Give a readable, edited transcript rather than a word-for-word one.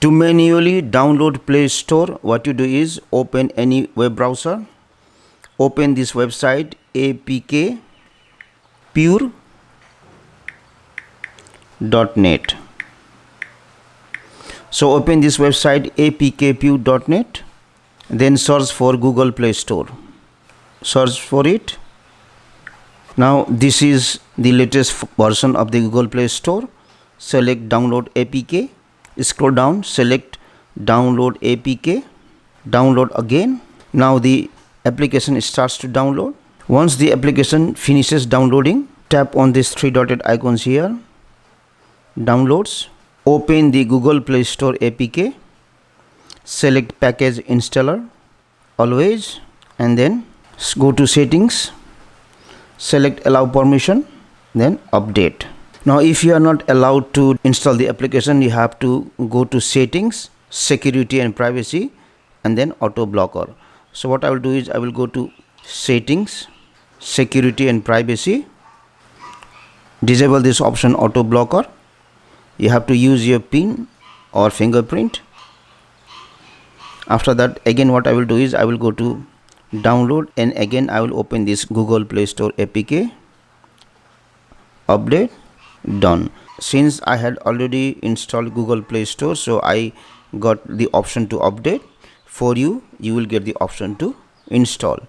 To manually download Play Store, what you do is open any web browser, open this website apkpure.net. So open this website apkpure.net, then search for Google Play Store. Search for it. Now this is the latest version of the Google Play Store. Select download APK, scroll down, select download APK, download again. Now the application starts to download. Once the application finishes downloading, tap on these three dotted icons here, downloads, open the Google Play Store APK, select package installer, always, and then go to settings, select allow permission, then update. Now if you are not allowed to install the application, you have to go to settings, security and privacy, and then auto blocker. So what I will do is I will go to settings, security and privacy, disable this option auto blocker. You have to use your PIN or fingerprint. After that, again what I will do is I will go to download, and again I will open this Google Play Store APK, update, done. Since I had already installed Google Play Store, so I got the option to update. For you, you will get the option to install.